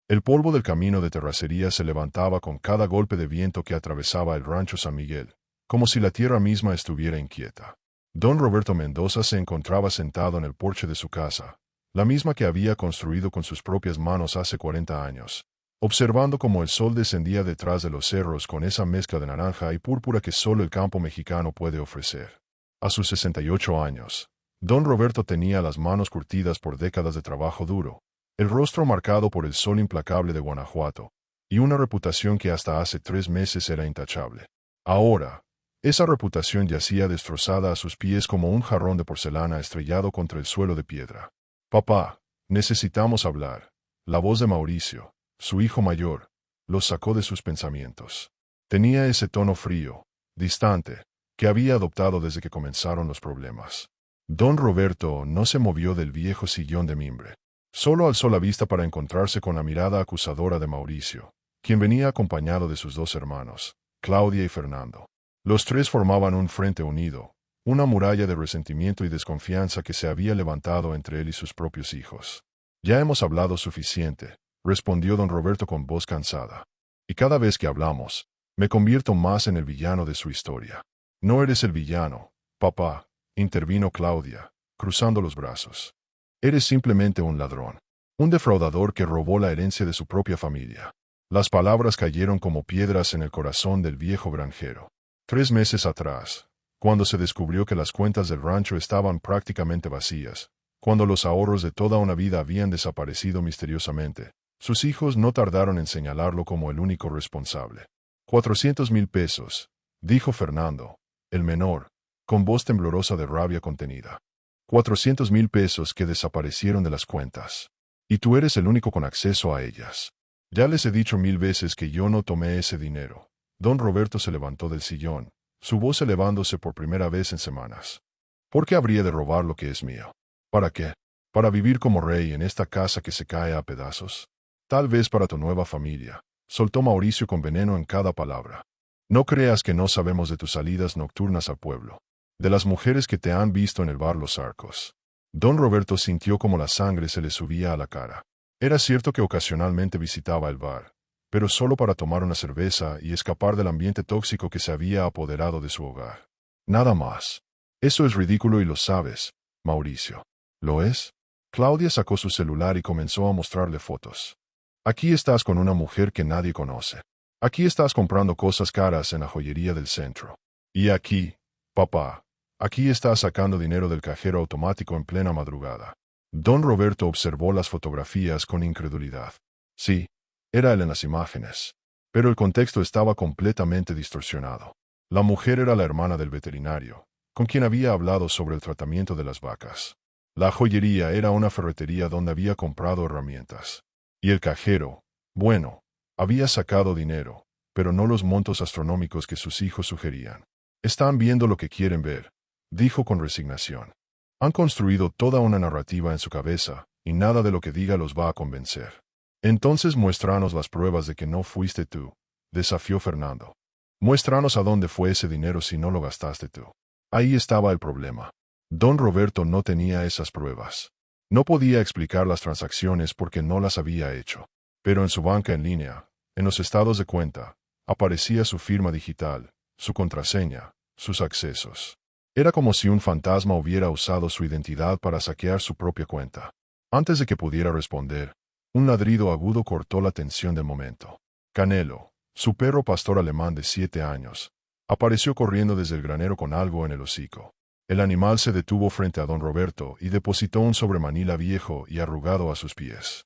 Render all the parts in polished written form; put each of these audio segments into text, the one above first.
El polvo del camino de terracería se levantaba con cada golpe de viento que atravesaba el rancho San Miguel, como si la tierra misma estuviera inquieta. Don Roberto Mendoza se encontraba sentado en el porche de su casa, la misma que había construido con sus propias manos hace 40 años, observando cómo el sol descendía detrás de los cerros con esa mezcla de naranja y púrpura que solo el campo mexicano puede ofrecer. A sus 68 años, don Roberto tenía las manos curtidas por décadas de trabajo duro, el rostro marcado por el sol implacable de Guanajuato, y una reputación que hasta hace 3 meses era intachable. Ahora, esa reputación yacía destrozada a sus pies como un jarrón de porcelana estrellado contra el suelo de piedra. Papá, necesitamos hablar. La voz de Mauricio, su hijo mayor, los sacó de sus pensamientos. Tenía ese tono frío, distante, que había adoptado desde que comenzaron los problemas. Don Roberto no se movió del viejo sillón de mimbre. Solo alzó la vista para encontrarse con la mirada acusadora de Mauricio, quien venía acompañado de sus 2 hermanos, Claudia y Fernando. Los 3 formaban un frente unido, una muralla de resentimiento y desconfianza que se había levantado entre él y sus propios hijos. Ya hemos hablado suficiente, respondió don Roberto con voz cansada. Y cada vez que hablamos, me convierto más en el villano de su historia. No eres el villano, papá, intervino Claudia, cruzando los brazos. Eres simplemente un ladrón, un defraudador que robó la herencia de su propia familia. Las palabras cayeron como piedras en el corazón del viejo granjero. 3 meses atrás, cuando se descubrió que las cuentas del rancho estaban prácticamente vacías, cuando los ahorros de toda una vida habían desaparecido misteriosamente, sus hijos no tardaron en señalarlo como el único responsable. 400,000 pesos, dijo Fernando, el menor, con voz temblorosa de rabia contenida. 400,000 pesos que desaparecieron de las cuentas. Y tú eres el único con acceso a ellas. Ya les he dicho 1000 veces que yo no tomé ese dinero. Don Roberto se levantó del sillón, su voz elevándose por primera vez en semanas. ¿Por qué habría de robar lo que es mío? ¿Para qué? ¿Para vivir como rey en esta casa que se cae a pedazos? Tal vez para tu nueva familia, soltó Mauricio con veneno en cada palabra. No creas que no sabemos de tus salidas nocturnas al pueblo, de las mujeres que te han visto en el bar Los Arcos. Don Roberto sintió como la sangre se le subía a la cara. Era cierto que ocasionalmente visitaba el bar, pero solo para tomar una cerveza y escapar del ambiente tóxico que se había apoderado de su hogar. Nada más. Eso es ridículo y lo sabes, Mauricio. ¿Lo es? Claudia sacó su celular y comenzó a mostrarle fotos. Aquí estás con una mujer que nadie conoce. Aquí estás comprando cosas caras en la joyería del centro. Y aquí, papá, aquí estás sacando dinero del cajero automático en plena madrugada. Don Roberto observó las fotografías con incredulidad. Sí, era él en las imágenes. Pero el contexto estaba completamente distorsionado. La mujer era la hermana del veterinario, con quien había hablado sobre el tratamiento de las vacas. La joyería era una ferretería donde había comprado herramientas. Y el cajero, bueno, había sacado dinero, pero no los montos astronómicos que sus hijos sugerían. Están viendo lo que quieren ver, dijo con resignación. Han construido toda una narrativa en su cabeza, y nada de lo que diga los va a convencer. Entonces muéstranos las pruebas de que no fuiste tú, desafió Fernando. Muéstranos a dónde fue ese dinero si no lo gastaste tú. Ahí estaba el problema. Don Roberto no tenía esas pruebas. No podía explicar las transacciones porque no las había hecho. Pero en su banca en línea, en los estados de cuenta, aparecía su firma digital, su contraseña, sus accesos. Era como si un fantasma hubiera usado su identidad para saquear su propia cuenta. Antes de que pudiera responder, un ladrido agudo cortó la tensión del momento. Canelo, su perro pastor alemán de 7 años, apareció corriendo desde el granero con algo en el hocico. El animal se detuvo frente a don Roberto y depositó un sobremanila viejo y arrugado a sus pies.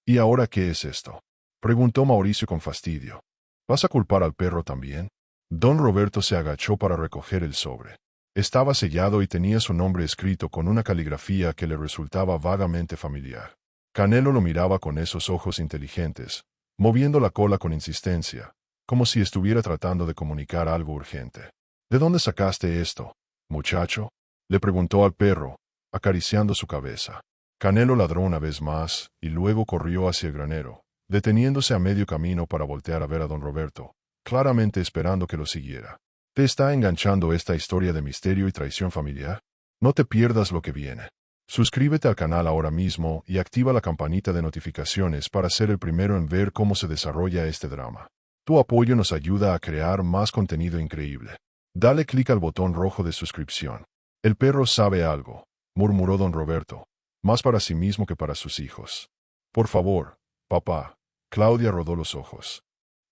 ¿Y ahora qué es esto?, preguntó Mauricio con fastidio. ¿Vas a culpar al perro también? Don Roberto se agachó para recoger el sobre. Estaba sellado y tenía su nombre escrito con una caligrafía que le resultaba vagamente familiar. Canelo lo miraba con esos ojos inteligentes, moviendo la cola con insistencia, como si estuviera tratando de comunicar algo urgente. ¿De dónde sacaste esto, muchacho?, le preguntó al perro, acariciando su cabeza. Canelo ladró una vez más, y luego corrió hacia el granero, deteniéndose a medio camino para voltear a ver a don Roberto, claramente esperando que lo siguiera. ¿Te está enganchando esta historia de misterio y traición familiar? No te pierdas lo que viene. Suscríbete al canal ahora mismo y activa la campanita de notificaciones para ser el primero en ver cómo se desarrolla este drama. Tu apoyo nos ayuda a crear más contenido increíble. Dale clic al botón rojo de suscripción. El perro sabe algo, murmuró don Roberto, más para sí mismo que para sus hijos. Por favor, papá. Claudia rodó los ojos.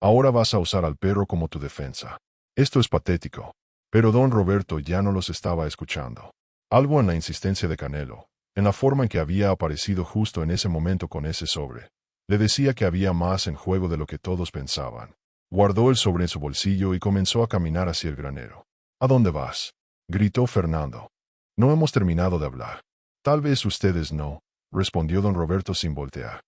Ahora vas a usar al perro como tu defensa. Esto es patético. Pero don Roberto ya no los estaba escuchando. Algo en la insistencia de Canelo, en la forma en que había aparecido justo en ese momento con ese sobre, le decía que había más en juego de lo que todos pensaban. Guardó el sobre en su bolsillo y comenzó a caminar hacia el granero. ¿A dónde vas?, gritó Fernando. No hemos terminado de hablar. Tal vez ustedes no, respondió don Roberto sin voltear.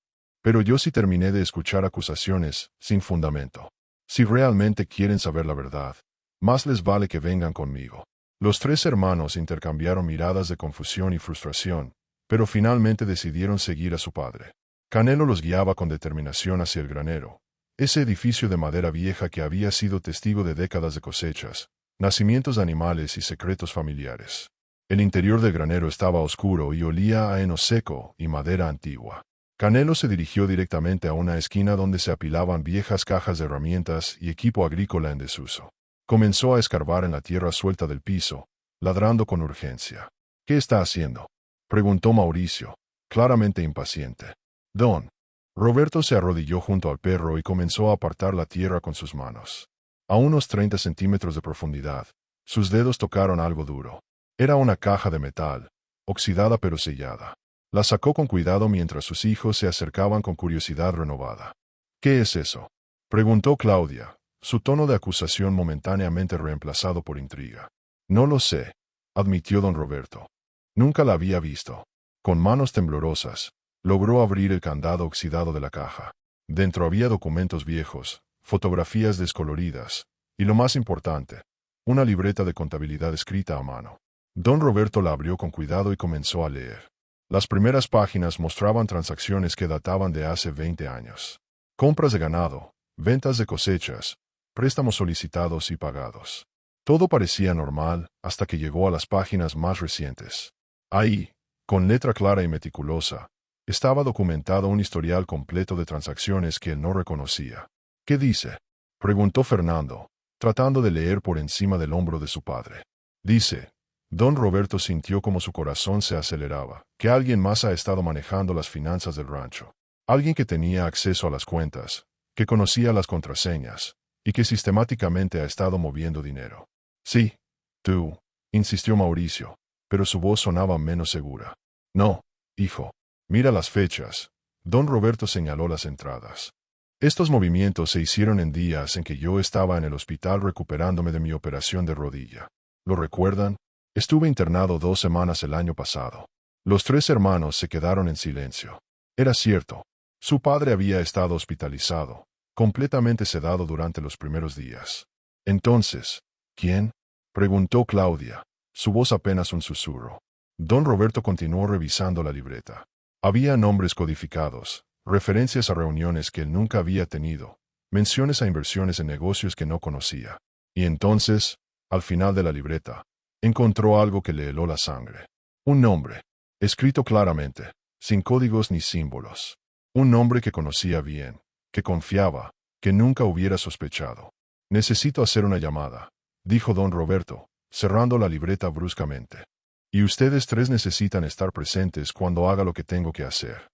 Pero yo sí terminé de escuchar acusaciones, sin fundamento. Si realmente quieren saber la verdad, más les vale que vengan conmigo. Los tres hermanos intercambiaron miradas de confusión y frustración, pero finalmente decidieron seguir a su padre. Canelo los guiaba con determinación hacia el granero, ese edificio de madera vieja que había sido testigo de décadas de cosechas, nacimientos de animales y secretos familiares. El interior del granero estaba oscuro y olía a heno seco y madera antigua. Canelo se dirigió directamente a una esquina donde se apilaban viejas cajas de herramientas y equipo agrícola en desuso. Comenzó a escarbar en la tierra suelta del piso, ladrando con urgencia. ¿Qué está haciendo?, preguntó Mauricio, claramente impaciente. Don Roberto se arrodilló junto al perro y comenzó a apartar la tierra con sus manos. A unos 30 centímetros de profundidad, sus dedos tocaron algo duro. Era una caja de metal, oxidada pero sellada. La sacó con cuidado mientras sus hijos se acercaban con curiosidad renovada. ¿Qué es eso?, preguntó Claudia, su tono de acusación momentáneamente reemplazado por intriga. No lo sé, admitió don Roberto. Nunca la había visto. Con manos temblorosas, logró abrir el candado oxidado de la caja. Dentro había documentos viejos, fotografías descoloridas, y lo más importante, una libreta de contabilidad escrita a mano. Don Roberto la abrió con cuidado y comenzó a leer. Las primeras páginas mostraban transacciones que databan de hace 20 años. Compras de ganado, ventas de cosechas, préstamos solicitados y pagados. Todo parecía normal hasta que llegó a las páginas más recientes. Ahí, con letra clara y meticulosa, estaba documentado un historial completo de transacciones que él no reconocía. ¿Qué dice?, preguntó Fernando, tratando de leer por encima del hombro de su padre. Dice. Don Roberto sintió como su corazón se aceleraba, que alguien más ha estado manejando las finanzas del rancho. Alguien que tenía acceso a las cuentas, que conocía las contraseñas, y que sistemáticamente ha estado moviendo dinero. Sí, tú, insistió Mauricio, pero su voz sonaba menos segura. No, hijo. Mira las fechas. Don Roberto señaló las entradas. Estos movimientos se hicieron en días en que yo estaba en el hospital recuperándome de mi operación de rodilla. ¿Lo recuerdan? Estuve internado 2 semanas el año pasado. Los tres hermanos se quedaron en silencio. Era cierto. Su padre había estado hospitalizado, completamente sedado durante los primeros días. Entonces, ¿quién?, preguntó Claudia, su voz apenas un susurro. Don Roberto continuó revisando la libreta. Había nombres codificados, referencias a reuniones que él nunca había tenido, menciones a inversiones en negocios que no conocía. Y entonces, al final de la libreta, encontró algo que le heló la sangre. Un nombre, escrito claramente, sin códigos ni símbolos. Un nombre que conocía bien, que confiaba, que nunca hubiera sospechado. Necesito hacer una llamada, dijo don Roberto, cerrando la libreta bruscamente. Y ustedes tres necesitan estar presentes cuando haga lo que tengo que hacer.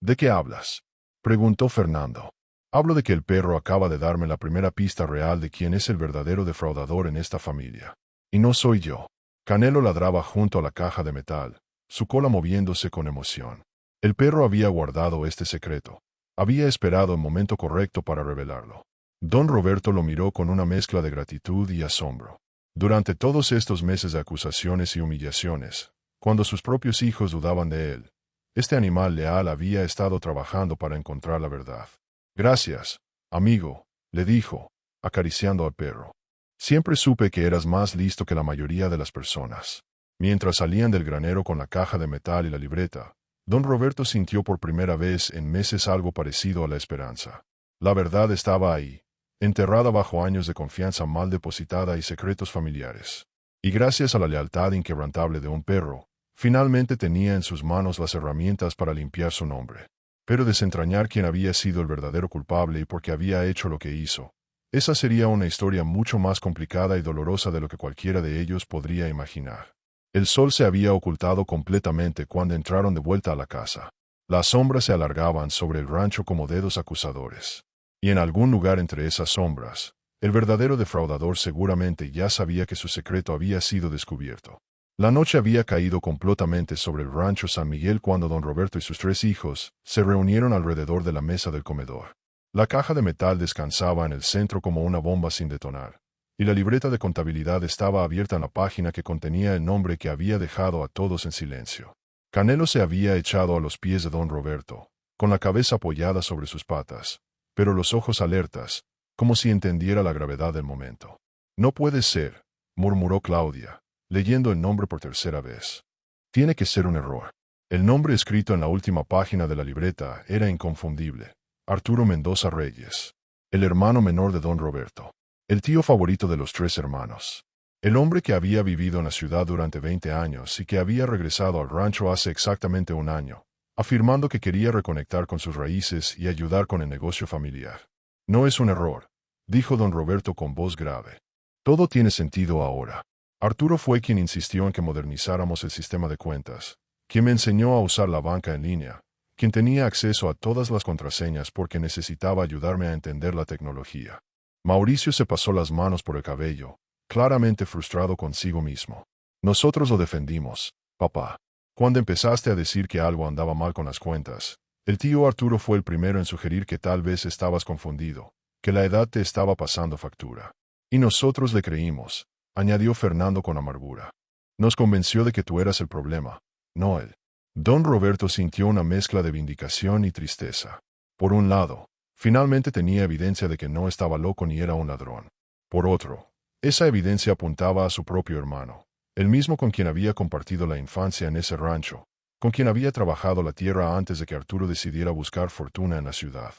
¿De qué hablas?, preguntó Fernando. Hablo de que el perro acaba de darme la primera pista real de quién es el verdadero defraudador en esta familia. Y no soy yo. Canelo ladraba junto a la caja de metal, su cola moviéndose con emoción. El perro había guardado este secreto. Había esperado el momento correcto para revelarlo. Don Roberto lo miró con una mezcla de gratitud y asombro. Durante todos estos meses de acusaciones y humillaciones, cuando sus propios hijos dudaban de él, este animal leal había estado trabajando para encontrar la verdad. Gracias, amigo, le dijo, acariciando al perro. Siempre supe que eras más listo que la mayoría de las personas. Mientras salían del granero con la caja de metal y la libreta, don Roberto sintió por primera vez en meses algo parecido a la esperanza. La verdad estaba ahí, enterrada bajo años de confianza mal depositada y secretos familiares. Y gracias a la lealtad inquebrantable de un perro, Finalmente tenía en sus manos las herramientas para limpiar su nombre. Pero desentrañar quién había sido el verdadero culpable y por qué había hecho lo que hizo. Esa sería una historia mucho más complicada y dolorosa de lo que cualquiera de ellos podría imaginar. El sol se había ocultado completamente cuando entraron de vuelta a la casa. Las sombras se alargaban sobre el rancho como dedos acusadores. Y en algún lugar entre esas sombras, el verdadero defraudador seguramente ya sabía que su secreto había sido descubierto. La noche había caído completamente sobre el rancho San Miguel cuando don Roberto y sus 3 hijos se reunieron alrededor de la mesa del comedor. La caja de metal descansaba en el centro como una bomba sin detonar, y la libreta de contabilidad estaba abierta en la página que contenía el nombre que había dejado a todos en silencio. Canelo se había echado a los pies de don Roberto, con la cabeza apoyada sobre sus patas, pero los ojos alertas, como si entendiera la gravedad del momento. «No puede ser», murmuró Claudia, leyendo el nombre por tercera vez. «Tiene que ser un error». El nombre escrito en la última página de la libreta era inconfundible. Arturo Mendoza Reyes, el hermano menor de don Roberto, el tío favorito de los 3 hermanos. El hombre que había vivido en la ciudad durante 20 años y que había regresado al rancho hace exactamente un año, afirmando que quería reconectar con sus raíces y ayudar con el negocio familiar. «No es un error», dijo don Roberto con voz grave. «Todo tiene sentido ahora. Arturo fue quien insistió en que modernizáramos el sistema de cuentas, quien me enseñó a usar la banca en línea, quien tenía acceso a todas las contraseñas porque necesitaba ayudarme a entender la tecnología». Mauricio se pasó las manos por el cabello, claramente frustrado consigo mismo. «Nosotros lo defendimos, papá. Cuando empezaste a decir que algo andaba mal con las cuentas, el tío Arturo fue el primero en sugerir que tal vez estabas confundido, que la edad te estaba pasando factura. Y nosotros le creímos», añadió Fernando con amargura. «Nos convenció de que tú eras el problema, no él». Don Roberto sintió una mezcla de vindicación y tristeza. Por un lado, finalmente tenía evidencia de que no estaba loco ni era un ladrón. Por otro, esa evidencia apuntaba a su propio hermano, el mismo con quien había compartido la infancia en ese rancho, con quien había trabajado la tierra antes de que Arturo decidiera buscar fortuna en la ciudad.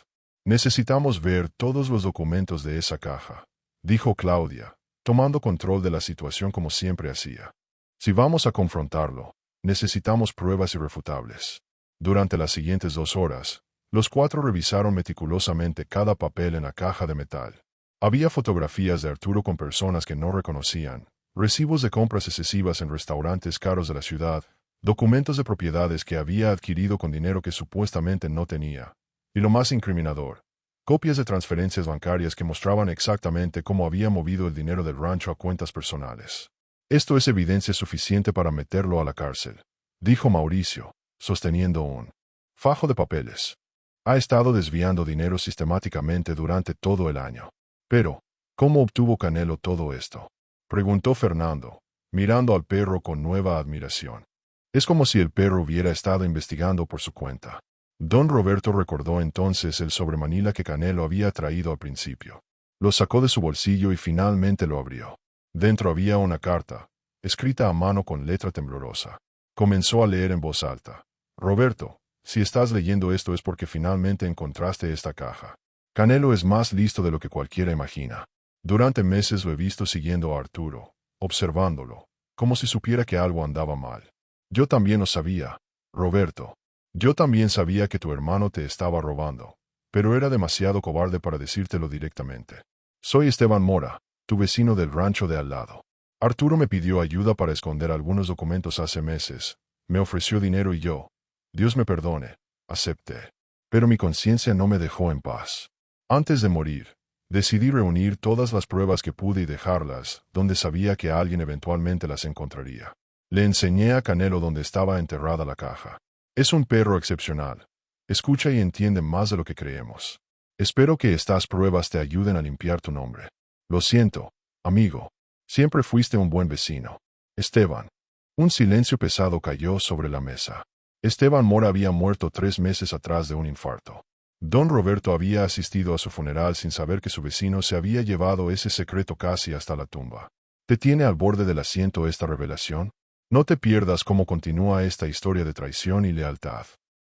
«Necesitamos ver todos los documentos de esa caja», dijo Claudia, tomando control de la situación como siempre hacía. «Si vamos a confrontarlo, necesitamos pruebas irrefutables». Durante las siguientes 2 horas, los 4 revisaron meticulosamente cada papel en la caja de metal. Había fotografías de Arturo con personas que no reconocían, recibos de compras excesivas en restaurantes caros de la ciudad, documentos de propiedades que había adquirido con dinero que supuestamente no tenía, y lo más incriminador, copias de transferencias bancarias que mostraban exactamente cómo había movido el dinero del rancho a cuentas personales. «Esto es evidencia suficiente para meterlo a la cárcel», dijo Mauricio, sosteniendo un fajo de papeles. «Ha estado desviando dinero sistemáticamente durante todo el año». «Pero, ¿cómo obtuvo Canelo todo esto?», preguntó Fernando, mirando al perro con nueva admiración. Es como si el perro hubiera estado investigando por su cuenta. Don Roberto recordó entonces el sobremanila que Canelo había traído al principio. Lo sacó de su bolsillo y finalmente lo abrió. Dentro había una carta, escrita a mano con letra temblorosa. Comenzó a leer en voz alta. «Roberto, si estás leyendo esto es porque finalmente encontraste esta caja. Canelo es más listo de lo que cualquiera imagina. Durante meses lo he visto siguiendo a Arturo, observándolo, como si supiera que algo andaba mal. Yo también lo sabía, Roberto. Yo también sabía que tu hermano te estaba robando, pero era demasiado cobarde para decírtelo directamente. Soy Esteban Mora, tu vecino del rancho de al lado. Arturo me pidió ayuda para esconder algunos documentos hace meses, me ofreció dinero y yo, Dios me perdone, acepté. Pero mi conciencia no me dejó en paz. Antes de morir, decidí reunir todas las pruebas que pude y dejarlas donde sabía que alguien eventualmente las encontraría. Le enseñé a Canelo dónde estaba enterrada la caja. Es un perro excepcional. Escucha y entiende más de lo que creemos. Espero que estas pruebas te ayuden a limpiar tu nombre. Lo siento, amigo. Siempre fuiste un buen vecino. Esteban. Un silencio pesado cayó sobre la mesa. Esteban Mora había muerto 3 meses atrás de un infarto. Don Roberto había asistido a su funeral sin saber que su vecino se había llevado ese secreto casi hasta la tumba. ¿Te tiene al borde del asiento esta revelación? No te pierdas cómo continúa esta historia de traición y lealtad.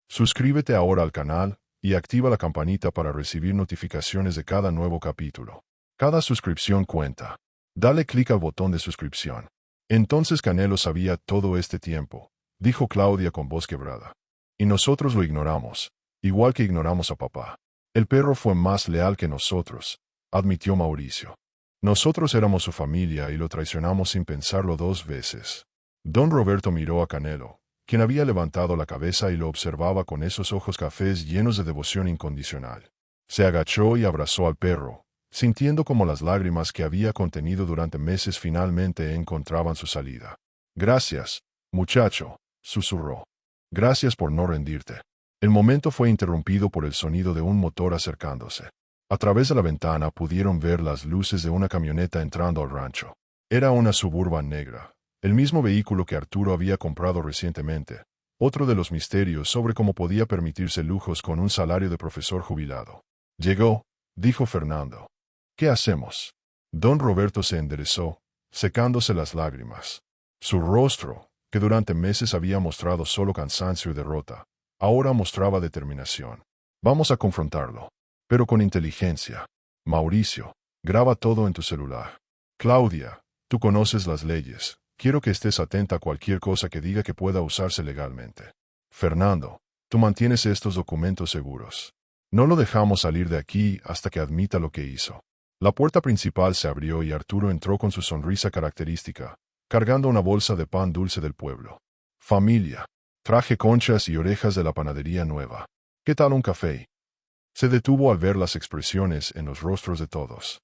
Suscríbete ahora al canal y activa la campanita para recibir notificaciones de cada nuevo capítulo. Cada suscripción cuenta. Dale clic al botón de suscripción. Entonces Canelo sabía todo este tiempo, dijo Claudia con voz quebrada. Y nosotros lo ignoramos, igual que ignoramos a papá. El perro fue más leal que nosotros, admitió Mauricio. Nosotros éramos su familia y lo traicionamos sin pensarlo 2 veces. Don Roberto miró a Canelo, quien había levantado la cabeza y lo observaba con esos ojos cafés llenos de devoción incondicional. Se agachó y abrazó al perro, sintiendo como las lágrimas que había contenido durante meses finalmente encontraban su salida. Gracias, muchacho, susurró. Gracias por no rendirte. El momento fue interrumpido por el sonido de un motor acercándose. A través de la ventana pudieron ver las luces de una camioneta entrando al rancho. Era una Suburban negra, el mismo vehículo que Arturo había comprado recientemente. Otro de los misterios sobre cómo podía permitirse lujos con un salario de profesor jubilado. Llegó, dijo Fernando. ¿Qué hacemos? Don Roberto se enderezó, secándose las lágrimas. Su rostro, que durante meses había mostrado solo cansancio y derrota, ahora mostraba determinación. Vamos a confrontarlo. Pero con inteligencia. Mauricio, graba todo en tu celular. Claudia, tú conoces las leyes. Quiero que estés atenta a cualquier cosa que diga que pueda usarse legalmente. Fernando, tú mantienes estos documentos seguros. No lo dejamos salir de aquí hasta que admita lo que hizo. La puerta principal se abrió y Arturo entró con su sonrisa característica, cargando una bolsa de pan dulce del pueblo. Familia, traje conchas y orejas de la panadería nueva. ¿Qué tal un café? Se detuvo al ver las expresiones en los rostros de todos.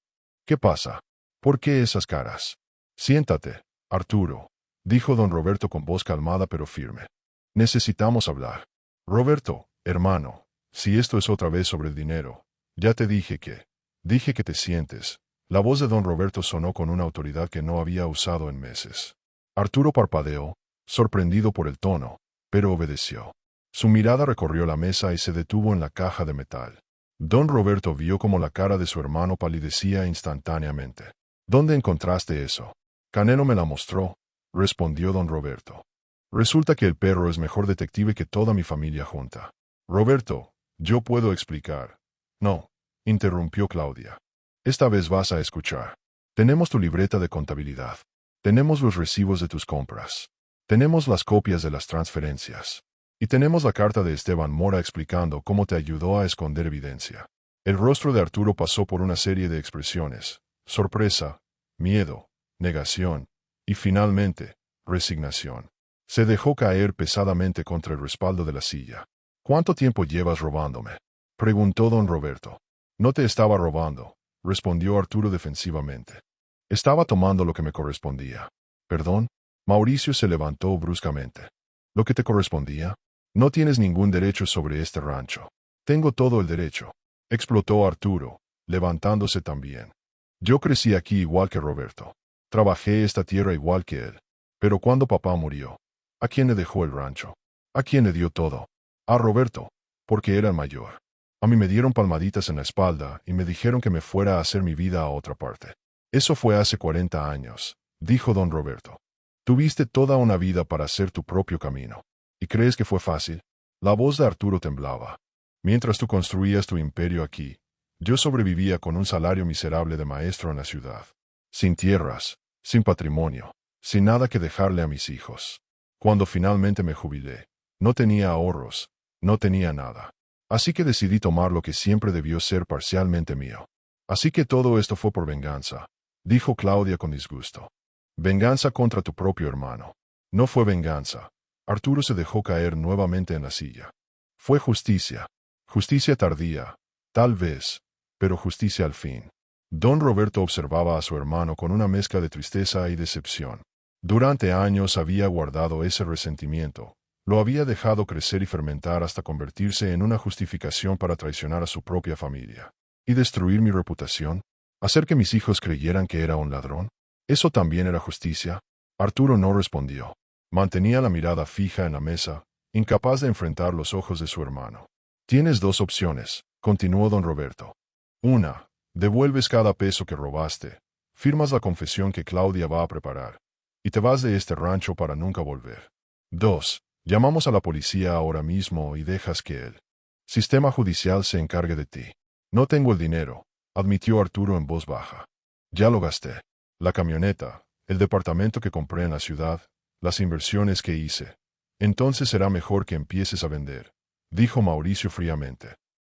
¿Qué pasa? ¿Por qué esas caras? Siéntate, Arturo, dijo don Roberto con voz calmada pero firme. Necesitamos hablar. Roberto, hermano, si esto es otra vez sobre el dinero, ya te dije que... Dije que te sientes. La voz de don Roberto sonó con una autoridad que no había usado en meses. Arturo parpadeó, sorprendido por el tono, pero obedeció. Su mirada recorrió la mesa y se detuvo en la caja de metal. Don Roberto vio cómo la cara de su hermano palidecía instantáneamente. ¿Dónde encontraste eso? Canelo me la mostró, respondió don Roberto. Resulta que el perro es mejor detective que toda mi familia junta. Roberto, yo puedo explicar. No, interrumpió Claudia. Esta vez vas a escuchar. Tenemos tu libreta de contabilidad. Tenemos los recibos de tus compras. Tenemos las copias de las transferencias. Y tenemos la carta de Esteban Mora explicando cómo te ayudó a esconder evidencia. El rostro de Arturo pasó por una serie de expresiones: sorpresa, miedo, negación, y finalmente, resignación. Se dejó caer pesadamente contra el respaldo de la silla. ¿Cuánto tiempo llevas robándome?, preguntó don Roberto. No te estaba robando, respondió Arturo defensivamente. Estaba tomando lo que me correspondía. ¿Perdón? Mauricio se levantó bruscamente. ¿Lo que te correspondía? No tienes ningún derecho sobre este rancho. Tengo todo el derecho, explotó Arturo, levantándose también. Yo crecí aquí igual que Roberto. Trabajé esta tierra igual que él. Pero cuando papá murió, ¿a quién le dejó el rancho? ¿A quién le dio todo? A Roberto, porque era el mayor. A mí me dieron palmaditas en la espalda y me dijeron que me fuera a hacer mi vida a otra parte. Eso fue hace 40 años, dijo don Roberto. Tuviste toda una vida para hacer tu propio camino. ¿Y crees que fue fácil? La voz de Arturo temblaba. Mientras tú construías tu imperio aquí, yo sobrevivía con un salario miserable de maestro en la ciudad. Sin tierras, sin patrimonio, sin nada que dejarle a mis hijos. Cuando finalmente me jubilé, no tenía ahorros, no tenía nada. Así que decidí tomar lo que siempre debió ser parcialmente mío. Así que todo esto fue por venganza, dijo Claudia con disgusto. Venganza contra tu propio hermano. No fue venganza. Arturo se dejó caer nuevamente en la silla. Fue justicia. Justicia tardía, tal vez, pero justicia al fin. Don Roberto observaba a su hermano con una mezcla de tristeza y decepción. Durante años había guardado ese resentimiento. Lo había dejado crecer y fermentar hasta convertirse en una justificación para traicionar a su propia familia. ¿Y destruir mi reputación? ¿Hacer que mis hijos creyeran que era un ladrón? ¿Eso también era justicia? Arturo no respondió. Mantenía la mirada fija en la mesa, incapaz de enfrentar los ojos de su hermano. Tienes 2 opciones, continuó don Roberto. 1. Devuelves cada peso que robaste. Firmas la confesión que Claudia va a preparar. Y te vas de este rancho para nunca volver. 2. Llamamos a la policía ahora mismo y dejas que el sistema judicial se encargue de ti. No tengo el dinero, admitió Arturo en voz baja. Ya lo gasté. La camioneta, el departamento que compré en la ciudad, las inversiones que hice. Entonces será mejor que empieces a vender, dijo Mauricio fríamente.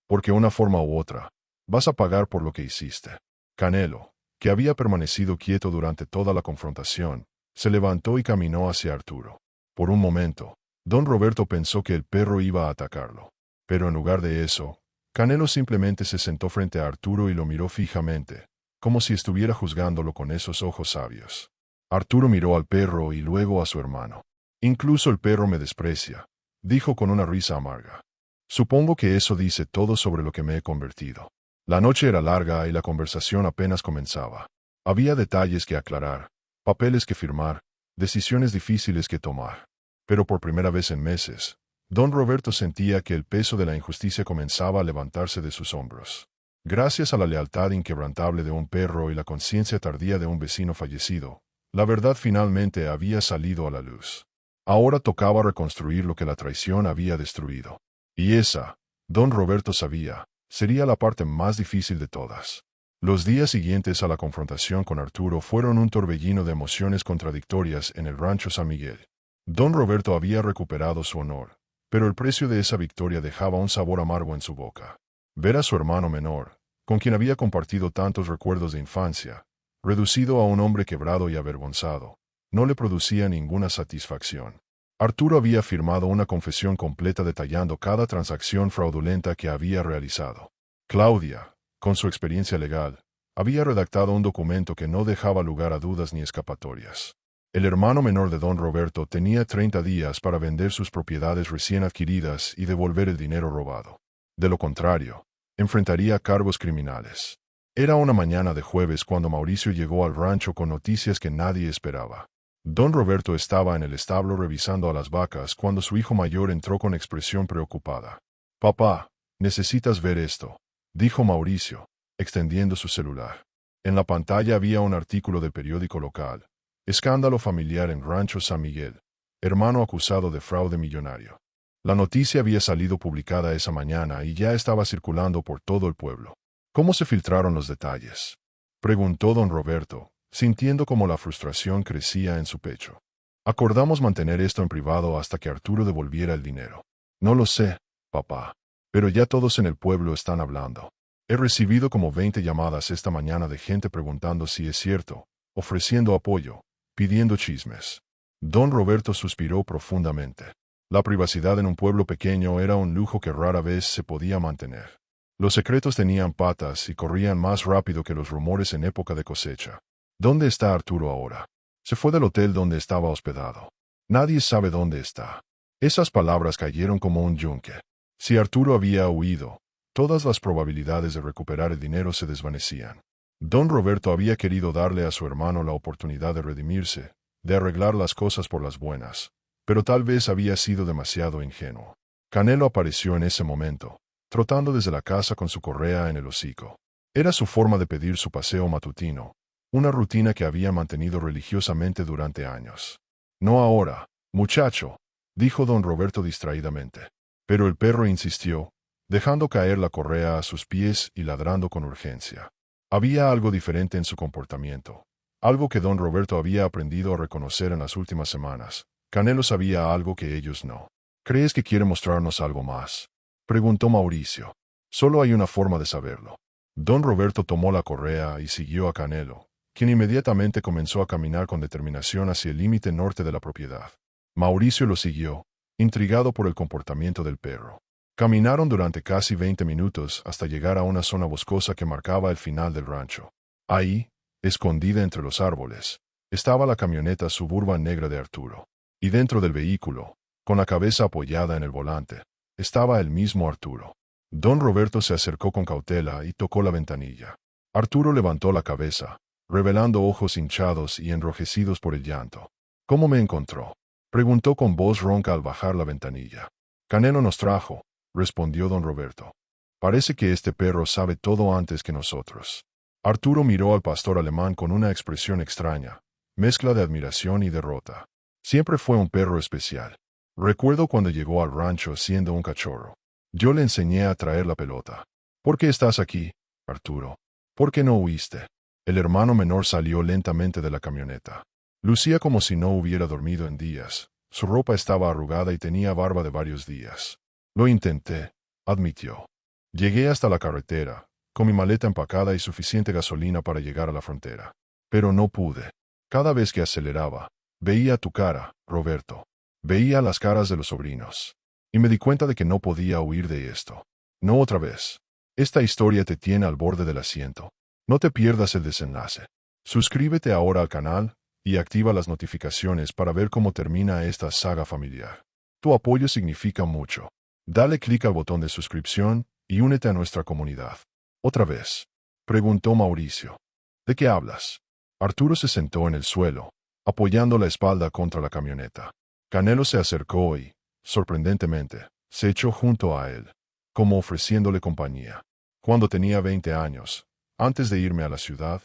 Porque una forma u otra, vas a pagar por lo que hiciste. Canelo, que había permanecido quieto durante toda la confrontación, se levantó y caminó hacia Arturo. Por un momento, don Roberto pensó que el perro iba a atacarlo. Pero en lugar de eso, Canelo simplemente se sentó frente a Arturo y lo miró fijamente, como si estuviera juzgándolo con esos ojos sabios. Arturo miró al perro y luego a su hermano. Incluso el perro me desprecia, dijo con una risa amarga. Supongo que eso dice todo sobre lo que me he convertido. La noche era larga y la conversación apenas comenzaba. Había detalles que aclarar, papeles que firmar, decisiones difíciles que tomar. Pero por primera vez en meses, don Roberto sentía que el peso de la injusticia comenzaba a levantarse de sus hombros. Gracias a la lealtad inquebrantable de un perro y la conciencia tardía de un vecino fallecido, la verdad finalmente había salido a la luz. Ahora tocaba reconstruir lo que la traición había destruido. Y esa, don Roberto sabía, sería la parte más difícil de todas. Los días siguientes a la confrontación con Arturo fueron un torbellino de emociones contradictorias en el rancho San Miguel. Don Roberto había recuperado su honor, pero el precio de esa victoria dejaba un sabor amargo en su boca. Ver a su hermano menor, con quien había compartido tantos recuerdos de infancia, reducido a un hombre quebrado y avergonzado, no le producía ninguna satisfacción. Arturo había firmado una confesión completa detallando cada transacción fraudulenta que había realizado. Claudia, con su experiencia legal, había redactado un documento que no dejaba lugar a dudas ni escapatorias. El hermano menor de don Roberto tenía 30 días para vender sus propiedades recién adquiridas y devolver el dinero robado. De lo contrario, enfrentaría cargos criminales. Era una mañana de jueves cuando Mauricio llegó al rancho con noticias que nadie esperaba. Don Roberto estaba en el establo revisando a las vacas cuando su hijo mayor entró con expresión preocupada. «Papá, necesitas ver esto», dijo Mauricio, extendiendo su celular. En la pantalla había un artículo del periódico local. Escándalo familiar en Rancho San Miguel. Hermano acusado de fraude millonario. La noticia había salido publicada esa mañana y ya estaba circulando por todo el pueblo. ¿Cómo se filtraron los detalles?, preguntó don Roberto, sintiendo como la frustración crecía en su pecho. Acordamos mantener esto en privado hasta que Arturo devolviera el dinero. No lo sé, papá. Pero ya todos en el pueblo están hablando. He recibido como 20 llamadas esta mañana de gente preguntando si es cierto, ofreciendo apoyo, pidiendo chismes. Don Roberto suspiró profundamente. La privacidad en un pueblo pequeño era un lujo que rara vez se podía mantener. Los secretos tenían patas y corrían más rápido que los rumores en época de cosecha. ¿Dónde está Arturo ahora? Se fue del hotel donde estaba hospedado. Nadie sabe dónde está. Esas palabras cayeron como un yunque. Si Arturo había huido, todas las probabilidades de recuperar el dinero se desvanecían. Don Roberto había querido darle a su hermano la oportunidad de redimirse, de arreglar las cosas por las buenas, pero tal vez había sido demasiado ingenuo. Canelo apareció en ese momento, trotando desde la casa con su correa en el hocico. Era su forma de pedir su paseo matutino, una rutina que había mantenido religiosamente durante años. «No ahora, muchacho», dijo don Roberto distraídamente. Pero el perro insistió, dejando caer la correa a sus pies y ladrando con urgencia. Había algo diferente en su comportamiento, algo que don Roberto había aprendido a reconocer en las últimas semanas. Canelo sabía algo que ellos no. «¿Crees que quiere mostrarnos algo más?», preguntó Mauricio. «Solo hay una forma de saberlo». Don Roberto tomó la correa y siguió a Canelo, quien inmediatamente comenzó a caminar con determinación hacia el límite norte de la propiedad. Mauricio lo siguió, intrigado por el comportamiento del perro. Caminaron durante casi 20 minutos hasta llegar a una zona boscosa que marcaba el final del rancho. Ahí, escondida entre los árboles, estaba la camioneta Suburban negra de Arturo. Y dentro del vehículo, con la cabeza apoyada en el volante, estaba el mismo Arturo. Don Roberto se acercó con cautela y tocó la ventanilla. Arturo levantó la cabeza, revelando ojos hinchados y enrojecidos por el llanto. «¿Cómo me encontró?», preguntó con voz ronca al bajar la ventanilla. «Canelo nos trajo», respondió don Roberto. «Parece que este perro sabe todo antes que nosotros». Arturo miró al pastor alemán con una expresión extraña, mezcla de admiración y derrota. Siempre fue un perro especial. Recuerdo cuando llegó al rancho siendo un cachorro. Yo le enseñé a traer la pelota. «¿Por qué estás aquí, Arturo? ¿Por qué no huiste?». El hermano menor salió lentamente de la camioneta. Lucía como si no hubiera dormido en días, Su ropa estaba arrugada y tenía barba de varios días. Lo intenté, admitió. Llegué hasta la carretera, con mi maleta empacada y suficiente gasolina para llegar a la frontera. Pero no pude. Cada vez que aceleraba, veía tu cara, Roberto. Veía las caras de los sobrinos. Y me di cuenta de que no podía huir de esto. No otra vez. Esta historia te tiene al borde del asiento. No te pierdas el desenlace. Suscríbete ahora al canal y activa las notificaciones para ver cómo termina esta saga familiar. Tu apoyo significa mucho. Dale clic al botón de suscripción y únete a nuestra comunidad. Otra vez, preguntó Mauricio. ¿De qué hablas? Arturo se sentó en el suelo, apoyando la espalda contra la camioneta. Canelo se acercó y, sorprendentemente, se echó junto a él, como ofreciéndole compañía. Cuando tenía 20 años, antes de irme a la ciudad,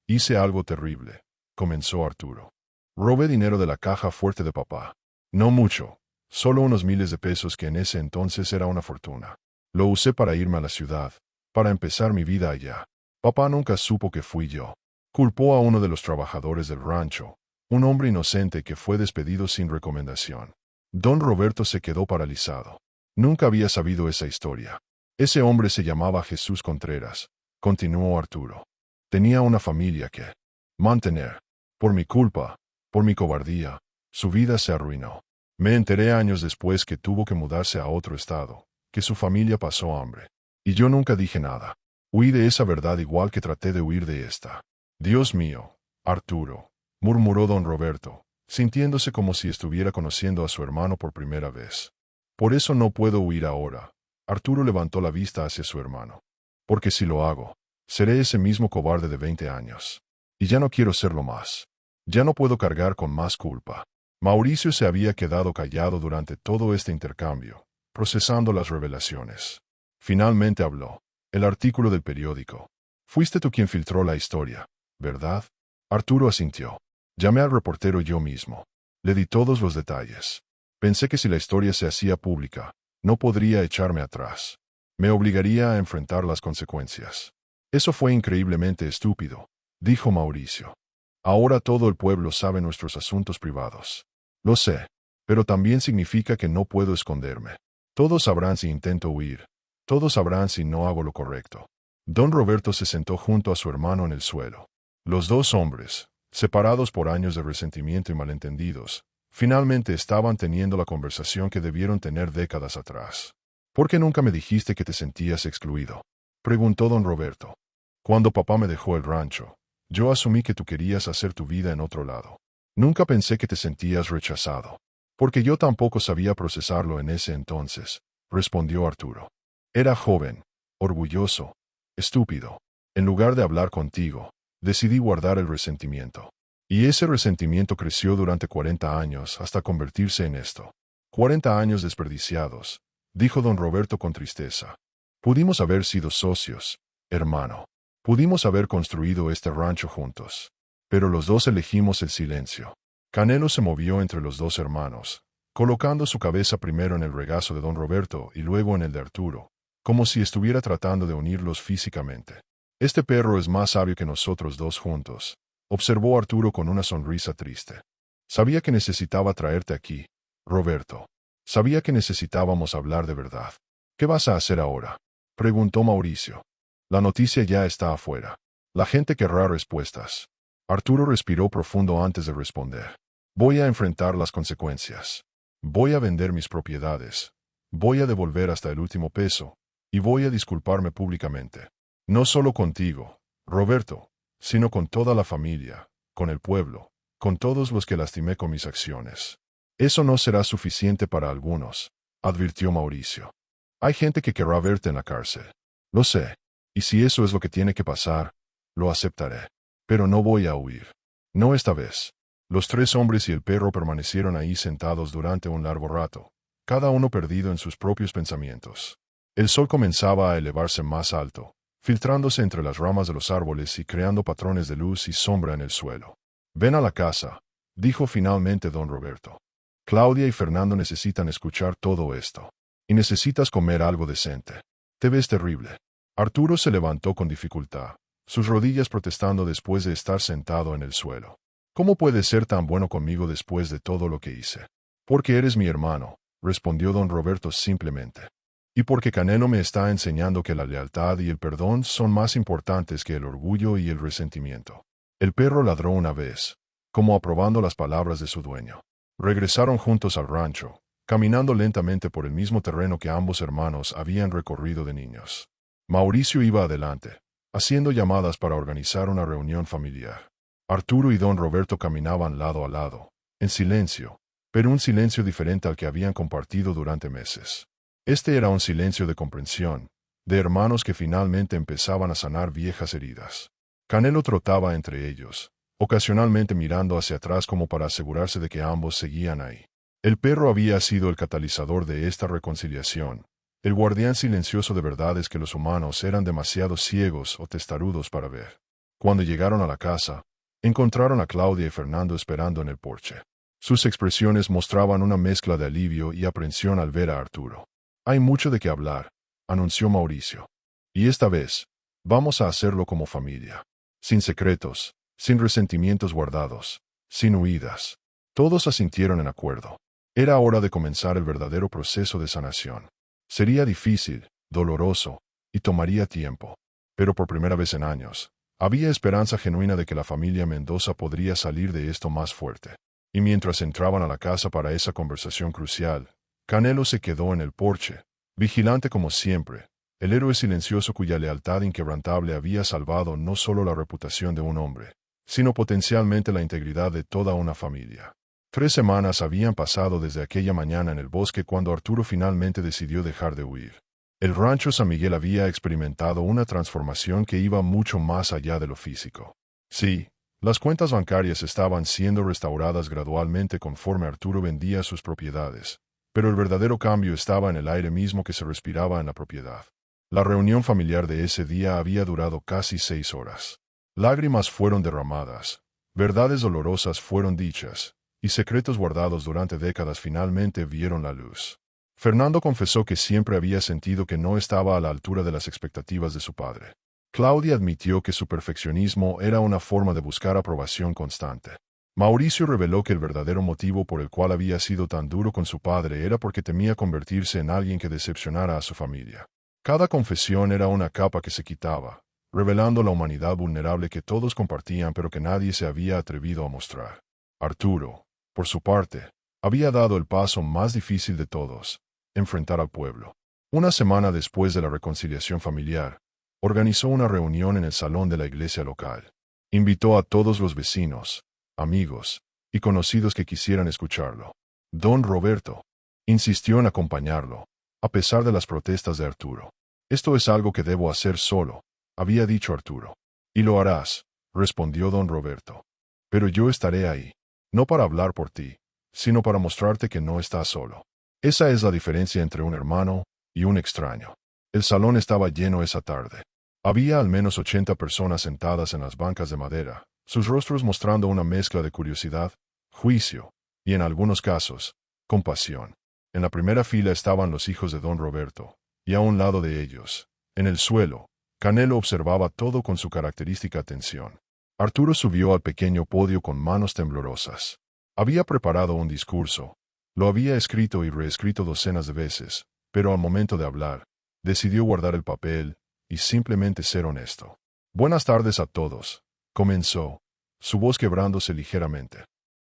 hice algo terrible, comenzó Arturo. Robé dinero de la caja fuerte de papá. No mucho, solo unos miles de pesos que en ese entonces era una fortuna. Lo usé para irme a la ciudad, para empezar mi vida allá. Papá nunca supo que fui yo. Culpó a uno de los trabajadores del rancho, un hombre inocente que fue despedido sin recomendación. Don Roberto se quedó paralizado. Nunca había sabido esa historia. Ese hombre se llamaba Jesús Contreras, continuó Arturo. Tenía una familia que mantener. Por mi culpa, por mi cobardía, su vida se arruinó. Me enteré años después que tuvo que mudarse a otro estado, que su familia pasó hambre. Y yo nunca dije nada. Huí de esa verdad igual que traté de huir de esta. Dios mío, Arturo, murmuró don Roberto, sintiéndose como si estuviera conociendo a su hermano por primera vez. Por eso no puedo huir ahora. Arturo levantó la vista hacia su hermano. Porque si lo hago, seré ese mismo cobarde de 20 años. Y ya no quiero serlo más. Ya no puedo cargar con más culpa. Mauricio se había quedado callado durante todo este intercambio, procesando las revelaciones. Finalmente habló. El artículo del periódico. Fuiste tú quien filtró la historia, ¿verdad? Arturo asintió. Llamé al reportero yo mismo. Le di todos los detalles. Pensé que si la historia se hacía pública, no podría echarme atrás. Me obligaría a enfrentar las consecuencias. Eso fue increíblemente estúpido, dijo Mauricio. Ahora todo el pueblo sabe nuestros asuntos privados. Lo sé, pero también significa que no puedo esconderme. Todos sabrán si intento huir. Todos sabrán si no hago lo correcto. Don Roberto se sentó junto a su hermano en el suelo. Los dos hombres, separados por años de resentimiento y malentendidos, finalmente estaban teniendo la conversación que debieron tener décadas atrás. ¿Por qué nunca me dijiste que te sentías excluido?, preguntó don Roberto. Cuando papá me dejó el rancho, yo asumí que tú querías hacer tu vida en otro lado. Nunca pensé que te sentías rechazado. Porque yo tampoco sabía procesarlo en ese entonces, respondió Arturo. Era joven, orgulloso, estúpido. En lugar de hablar contigo, decidí guardar el resentimiento. Y ese resentimiento creció durante 40 años hasta convertirse en esto. 40 años desperdiciados, dijo don Roberto con tristeza. Pudimos haber sido socios, hermano. Pudimos haber construido este rancho juntos. Pero los dos elegimos el silencio. Canelo se movió entre los dos hermanos, colocando su cabeza primero en el regazo de don Roberto y luego en el de Arturo, como si estuviera tratando de unirlos físicamente. Este perro es más sabio que nosotros dos juntos, observó Arturo con una sonrisa triste. Sabía que necesitaba traerte aquí, Roberto. Sabía que necesitábamos hablar de verdad. ¿Qué vas a hacer ahora?, preguntó Mauricio. La noticia ya está afuera. La gente querrá respuestas. Arturo respiró profundo antes de responder. Voy a enfrentar las consecuencias. Voy a vender mis propiedades. Voy a devolver hasta el último peso. Y voy a disculparme públicamente. No solo contigo, Roberto, sino con toda la familia, con el pueblo, con todos los que lastimé con mis acciones. Eso no será suficiente para algunos, advirtió Mauricio. Hay gente que querrá verte en la cárcel. Lo sé. Y si eso es lo que tiene que pasar, lo aceptaré. Pero no voy a huir. No esta vez. Los tres hombres y el perro permanecieron ahí sentados durante un largo rato, cada uno perdido en sus propios pensamientos. El sol comenzaba a elevarse más alto, filtrándose entre las ramas de los árboles y creando patrones de luz y sombra en el suelo. Ven a la casa, dijo finalmente don Roberto. Claudia y Fernando necesitan escuchar todo esto. Y necesitas comer algo decente. Te ves terrible. Arturo se levantó con dificultad, sus rodillas protestando después de estar sentado en el suelo. ¿Cómo puedes ser tan bueno conmigo después de todo lo que hice? Porque eres mi hermano, respondió don Roberto simplemente. Y porque Canelo me está enseñando que la lealtad y el perdón son más importantes que el orgullo y el resentimiento. El perro ladró una vez, como aprobando las palabras de su dueño. Regresaron juntos al rancho, caminando lentamente por el mismo terreno que ambos hermanos habían recorrido de niños. Mauricio iba adelante, haciendo llamadas para organizar una reunión familiar. Arturo y don Roberto caminaban lado a lado, en silencio, pero un silencio diferente al que habían compartido durante meses. Este era un silencio de comprensión, de hermanos que finalmente empezaban a sanar viejas heridas. Canelo trotaba entre ellos, ocasionalmente mirando hacia atrás como para asegurarse de que ambos seguían ahí. El perro había sido el catalizador de esta reconciliación, el guardián silencioso de verdades que los humanos eran demasiado ciegos o testarudos para ver. Cuando llegaron a la casa, encontraron a Claudia y Fernando esperando en el porche. Sus expresiones mostraban una mezcla de alivio y aprensión al ver a Arturo. Hay mucho de qué hablar, anunció Mauricio. Y esta vez, vamos a hacerlo como familia. Sin secretos, sin resentimientos guardados, sin huidas. Todos asintieron en acuerdo. Era hora de comenzar el verdadero proceso de sanación. Sería difícil, doloroso, y tomaría tiempo. Pero por primera vez en años, había esperanza genuina de que la familia Mendoza podría salir de esto más fuerte. Y mientras entraban a la casa para esa conversación crucial, Canelo se quedó en el porche, vigilante como siempre, el héroe silencioso cuya lealtad inquebrantable había salvado no solo la reputación de un hombre, sino potencialmente la integridad de toda una familia. 3 semanas habían pasado desde aquella mañana en el bosque cuando Arturo finalmente decidió dejar de huir. El rancho San Miguel había experimentado una transformación que iba mucho más allá de lo físico. Sí, las cuentas bancarias estaban siendo restauradas gradualmente conforme Arturo vendía sus propiedades, pero el verdadero cambio estaba en el aire mismo que se respiraba en la propiedad. La reunión familiar de ese día había durado casi 6 horas. Lágrimas fueron derramadas, verdades dolorosas fueron dichas, y secretos guardados durante décadas finalmente vieron la luz. Fernando confesó que siempre había sentido que no estaba a la altura de las expectativas de su padre. Claudia admitió que su perfeccionismo era una forma de buscar aprobación constante. Mauricio reveló que el verdadero motivo por el cual había sido tan duro con su padre era porque temía convertirse en alguien que decepcionara a su familia. Cada confesión era una capa que se quitaba, revelando la humanidad vulnerable que todos compartían pero que nadie se había atrevido a mostrar. Arturo, por su parte, había dado el paso más difícil de todos, enfrentar al pueblo. Una semana después de la reconciliación familiar, organizó una reunión en el salón de la iglesia local. Invitó a todos los vecinos, amigos y conocidos que quisieran escucharlo. Don Roberto insistió en acompañarlo, a pesar de las protestas de Arturo. Esto es algo que debo hacer solo, había dicho Arturo. Y lo harás, respondió don Roberto. Pero yo estaré ahí, no para hablar por ti, sino para mostrarte que no estás solo. Esa es la diferencia entre un hermano y un extraño. El salón estaba lleno esa tarde. Había al menos 80 personas sentadas en las bancas de madera, sus rostros mostrando una mezcla de curiosidad, juicio, y en algunos casos, compasión. En la primera fila estaban los hijos de don Roberto, y a un lado de ellos, en el suelo, Canelo observaba todo con su característica atención. Arturo subió al pequeño podio con manos temblorosas. Había preparado un discurso, lo había escrito y reescrito docenas de veces, pero al momento de hablar, decidió guardar el papel y simplemente ser honesto. Buenas tardes a todos, comenzó, su voz quebrándose ligeramente.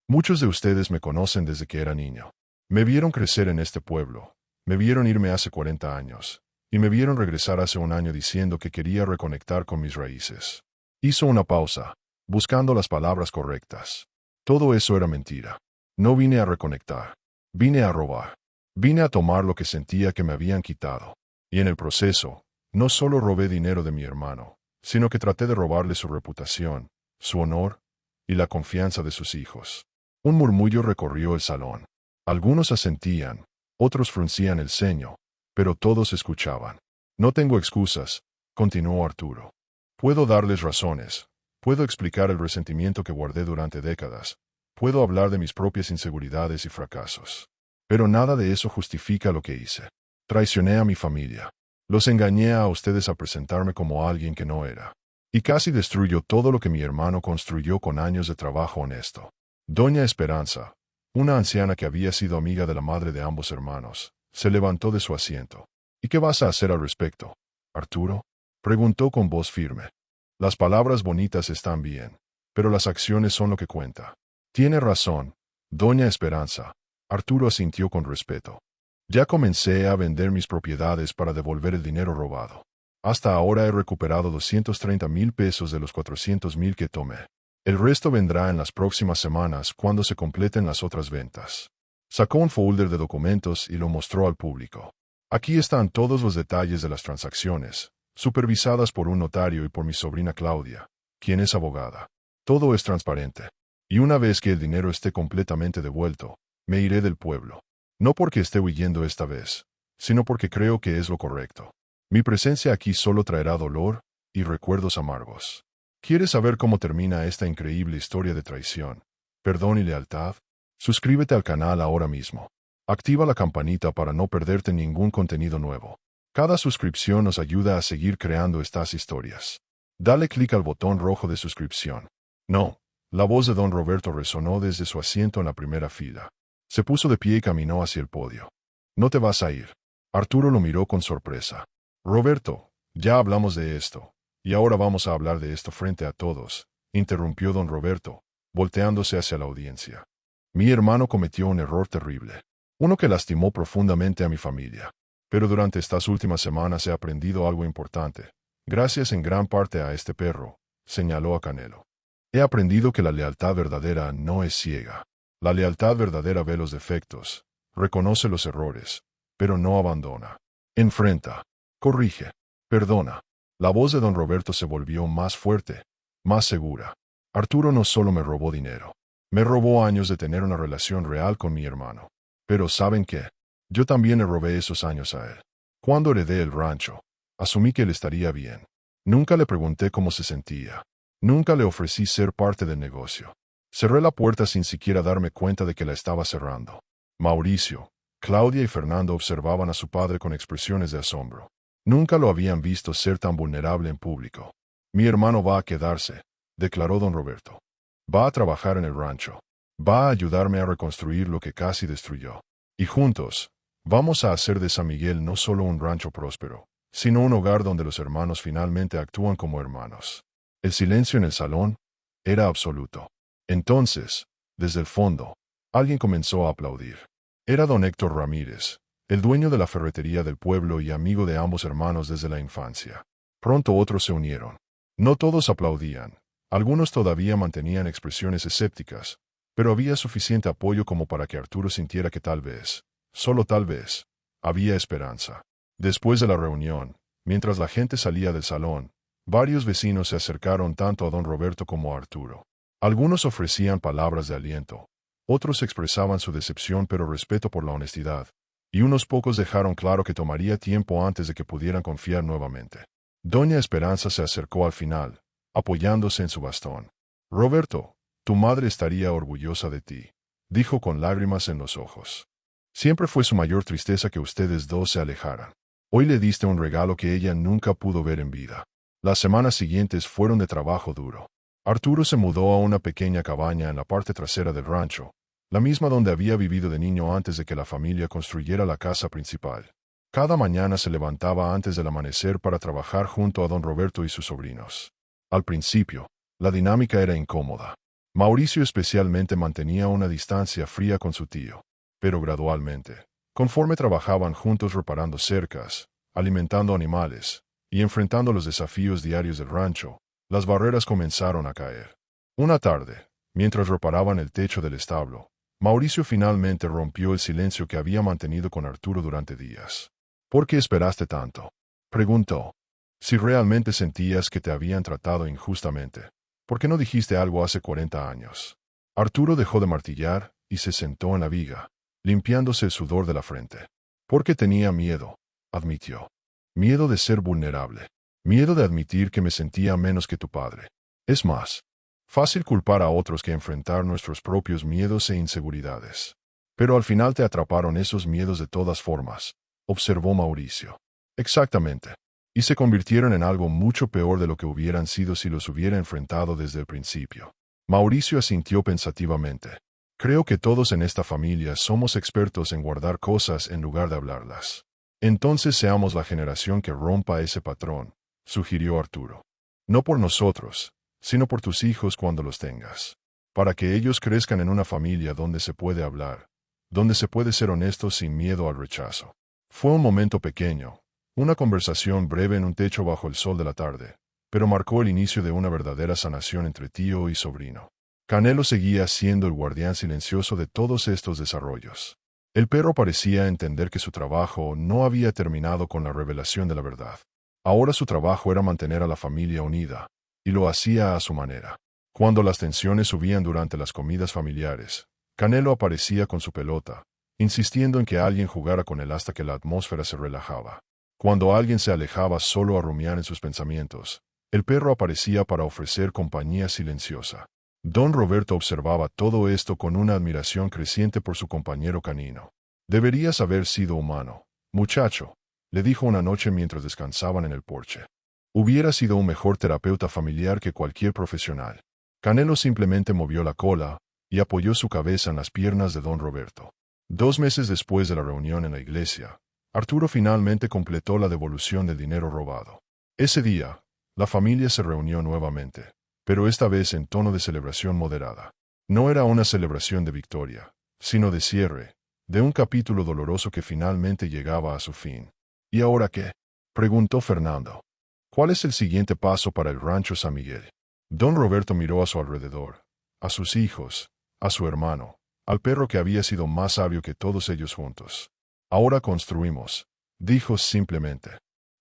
Muchos de ustedes me conocen desde que era niño. Me vieron crecer en este pueblo, me vieron irme hace 40 años, y me vieron regresar hace un año diciendo que quería reconectar con mis raíces. Hizo una pausa, buscando las palabras correctas. Todo eso era mentira. No vine a reconectar. Vine a robar. Vine a tomar lo que sentía que me habían quitado. Y en el proceso, no solo robé dinero de mi hermano, sino que traté de robarle su reputación, su honor y la confianza de sus hijos. Un murmullo recorrió el salón. Algunos asentían, otros fruncían el ceño, pero todos escuchaban. No tengo excusas, continuó Arturo. Puedo darles razones, puedo explicar el resentimiento que guardé durante décadas, puedo hablar de mis propias inseguridades y fracasos. Pero nada de eso justifica lo que hice. Traicioné a mi familia. Los engañé a ustedes a presentarme como alguien que no era. Y casi destruyó todo lo que mi hermano construyó con años de trabajo honesto. Doña Esperanza, Una anciana que había sido amiga de la madre de ambos hermanos, se levantó de su asiento. ¿Y qué vas a hacer al respecto, Arturo? Preguntó con voz firme. Las palabras bonitas están bien, pero las acciones son lo que cuenta. Tiene razón, doña Esperanza. Arturo asintió con respeto. Ya comencé a vender mis propiedades para devolver el dinero robado. Hasta ahora he recuperado 230,000 pesos de los 400,000 que tomé. El resto vendrá en las próximas semanas cuando se completen las otras ventas. Sacó un folder de documentos y lo mostró al público. Aquí están todos los detalles de las transacciones, supervisadas por un notario y por mi sobrina Claudia, quien es abogada. Todo es transparente. Y una vez que el dinero esté completamente devuelto, me iré del pueblo. No porque esté huyendo esta vez, sino porque creo que es lo correcto. Mi presencia aquí solo traerá dolor y recuerdos amargos. ¿Quieres saber cómo termina esta increíble historia de traición, perdón y lealtad? Suscríbete al canal ahora mismo. Activa la campanita para no perderte ningún contenido nuevo. Cada suscripción nos ayuda a seguir creando estas historias. Dale clic al botón rojo de suscripción. No, la voz de don Roberto resonó desde su asiento en la primera fila. Se puso de pie y caminó hacia el podio. No te vas a ir. Arturo lo miró con sorpresa. Roberto, ya hablamos de esto. Y ahora vamos a hablar de esto frente a todos, interrumpió don Roberto, volteándose hacia la audiencia. Mi hermano cometió un error terrible. Uno que lastimó profundamente a mi familia. Pero durante estas últimas semanas he aprendido algo importante. Gracias en gran parte a este perro, señaló a Canelo. He aprendido que la lealtad verdadera no es ciega. La lealtad verdadera ve los defectos, reconoce los errores, pero no abandona. Enfrenta, corrige, perdona. La voz de don Roberto se volvió más fuerte, más segura. Arturo no solo me robó dinero. Me robó años de tener una relación real con mi hermano. Pero ¿saben qué? Yo también le robé esos años a él. Cuando heredé el rancho, asumí que él estaría bien. Nunca le pregunté cómo se sentía. Nunca le ofrecí ser parte del negocio. Cerré la puerta sin siquiera darme cuenta de que la estaba cerrando. Mauricio, Claudia y Fernando observaban a su padre con expresiones de asombro. Nunca lo habían visto ser tan vulnerable en público. Mi hermano va a quedarse, declaró don Roberto. Va a trabajar en el rancho. Va a ayudarme a reconstruir lo que casi destruyó. Y juntos, vamos a hacer de San Miguel no solo un rancho próspero, sino un hogar donde los hermanos finalmente actúan como hermanos. El silencio en el salón era absoluto. Entonces, desde el fondo, alguien comenzó a aplaudir. Era don Héctor Ramírez, el dueño de la ferretería del pueblo y amigo de ambos hermanos desde la infancia. Pronto otros se unieron. No todos aplaudían. Algunos todavía mantenían expresiones escépticas, pero había suficiente apoyo como para que Arturo sintiera que tal vez, solo tal vez, había esperanza. Después de la reunión, mientras la gente salía del salón, varios vecinos se acercaron tanto a don Roberto como a Arturo. Algunos ofrecían palabras de aliento, otros expresaban su decepción pero respeto por la honestidad, y unos pocos dejaron claro que tomaría tiempo antes de que pudieran confiar nuevamente. Doña Esperanza se acercó al final, apoyándose en su bastón. Roberto, tu madre estaría orgullosa de ti, dijo con lágrimas en los ojos. Siempre fue su mayor tristeza que ustedes dos se alejaran. Hoy le diste un regalo que ella nunca pudo ver en vida. Las semanas siguientes fueron de trabajo duro. Arturo se mudó a una pequeña cabaña en la parte trasera del rancho, la misma donde había vivido de niño antes de que la familia construyera la casa principal. Cada mañana se levantaba antes del amanecer para trabajar junto a don Roberto y sus sobrinos. Al principio, la dinámica era incómoda. Mauricio especialmente mantenía una distancia fría con su tío. Pero gradualmente, conforme trabajaban juntos reparando cercas, alimentando animales y enfrentando los desafíos diarios del rancho, las barreras comenzaron a caer. Una tarde, mientras reparaban el techo del establo, Mauricio finalmente rompió el silencio que había mantenido con Arturo durante días. ¿Por qué esperaste tanto?, preguntó. Si realmente sentías que te habían tratado injustamente, ¿por qué no dijiste algo hace 40 años? Arturo dejó de martillar y se sentó en la viga, limpiándose el sudor de la frente. Porque tenía miedo, admitió. Miedo de ser vulnerable. Miedo de admitir que me sentía menos que tu padre. Es más fácil culpar a otros que enfrentar nuestros propios miedos e inseguridades. Pero al final te atraparon esos miedos de todas formas, observó Mauricio. Exactamente. Y se convirtieron en algo mucho peor de lo que hubieran sido si los hubiera enfrentado desde el principio. Mauricio asintió pensativamente. Creo que todos en esta familia somos expertos en guardar cosas en lugar de hablarlas. Entonces seamos la generación que rompa ese patrón, sugirió Arturo. No por nosotros, sino por tus hijos cuando los tengas. Para que ellos crezcan en una familia donde se puede hablar, donde se puede ser honesto sin miedo al rechazo. Fue un momento pequeño, una conversación breve en un techo bajo el sol de la tarde, pero marcó el inicio de una verdadera sanación entre tío y sobrino. Canelo seguía siendo el guardián silencioso de todos estos desarrollos. El perro parecía entender que su trabajo no había terminado con la revelación de la verdad. Ahora su trabajo era mantener a la familia unida, y lo hacía a su manera. Cuando las tensiones subían durante las comidas familiares, Canelo aparecía con su pelota, insistiendo en que alguien jugara con él hasta que la atmósfera se relajaba. Cuando alguien se alejaba solo a rumiar en sus pensamientos, el perro aparecía para ofrecer compañía silenciosa. Don Roberto observaba todo esto con una admiración creciente por su compañero canino. «Deberías haber sido humano, muchacho», le dijo una noche mientras descansaban en el porche. «Hubiera sido un mejor terapeuta familiar que cualquier profesional». Canelo simplemente movió la cola y apoyó su cabeza en las piernas de don Roberto. 2 meses después de la reunión en la iglesia, Arturo finalmente completó la devolución del dinero robado. Ese día, la familia se reunió nuevamente, pero esta vez en tono de celebración moderada. No era una celebración de victoria, sino de cierre, de un capítulo doloroso que finalmente llegaba a su fin. ¿Y ahora qué?, preguntó Fernando. ¿Cuál es el siguiente paso para el rancho San Miguel? Don Roberto miró a su alrededor, a sus hijos, a su hermano, al perro que había sido más sabio que todos ellos juntos. «Ahora construimos», dijo simplemente.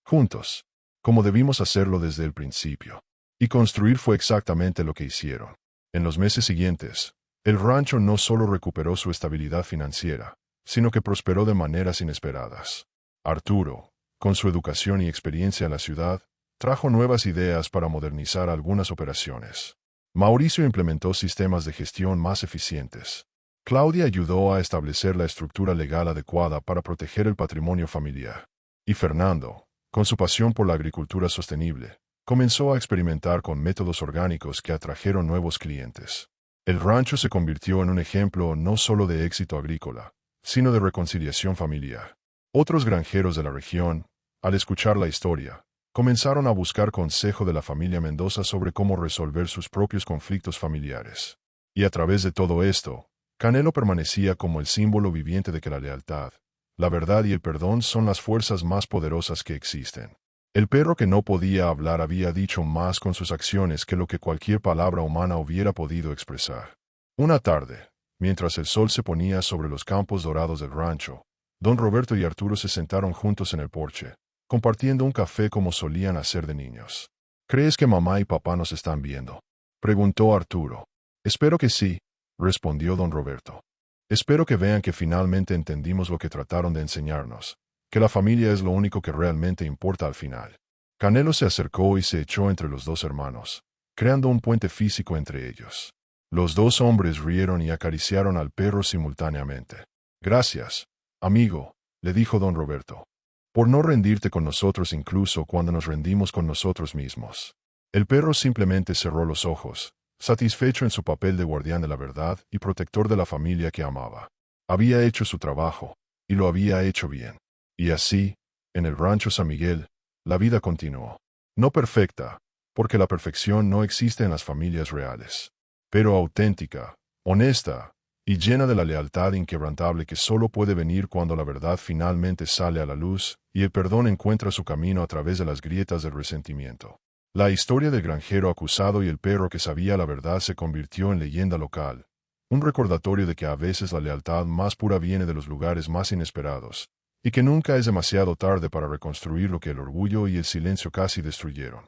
«Juntos, como debimos hacerlo desde el principio». Y construir fue exactamente lo que hicieron. En los meses siguientes, el rancho no solo recuperó su estabilidad financiera, sino que prosperó de maneras inesperadas. Arturo, con su educación y experiencia en la ciudad, trajo nuevas ideas para modernizar algunas operaciones. Mauricio implementó sistemas de gestión más eficientes. Claudia ayudó a establecer la estructura legal adecuada para proteger el patrimonio familiar. Y Fernando, con su pasión por la agricultura sostenible, comenzó a experimentar con métodos orgánicos que atrajeron nuevos clientes. El rancho se convirtió en un ejemplo no solo de éxito agrícola, sino de reconciliación familiar. Otros granjeros de la región, al escuchar la historia, comenzaron a buscar consejo de la familia Mendoza sobre cómo resolver sus propios conflictos familiares. Y a través de todo esto, Canelo permanecía como el símbolo viviente de que la lealtad, la verdad y el perdón son las fuerzas más poderosas que existen. El perro que no podía hablar había dicho más con sus acciones que lo que cualquier palabra humana hubiera podido expresar. Una tarde, mientras el sol se ponía sobre los campos dorados del rancho, don Roberto y Arturo se sentaron juntos en el porche, compartiendo un café como solían hacer de niños. «¿Crees que mamá y papá nos están viendo?», preguntó Arturo. «Espero que sí», respondió don Roberto. «Espero que vean que finalmente entendimos lo que trataron de enseñarnos, que la familia es lo único que realmente importa al final». Canelo se acercó y se echó entre los dos hermanos, creando un puente físico entre ellos. Los dos hombres rieron y acariciaron al perro simultáneamente. «Gracias, amigo», le dijo don Roberto, «por no rendirte con nosotros incluso cuando nos rendimos con nosotros mismos». El perro simplemente cerró los ojos, satisfecho en su papel de guardián de la verdad y protector de la familia que amaba. Había hecho su trabajo, y lo había hecho bien. Y así, en el rancho San Miguel, la vida continuó. No perfecta, porque la perfección no existe en las familias reales, pero auténtica, honesta, y llena de la lealtad inquebrantable que solo puede venir cuando la verdad finalmente sale a la luz y el perdón encuentra su camino a través de las grietas del resentimiento. La historia del granjero acusado y el perro que sabía la verdad se convirtió en leyenda local, un recordatorio de que a veces la lealtad más pura viene de los lugares más inesperados, y que nunca es demasiado tarde para reconstruir lo que el orgullo y el silencio casi destruyeron.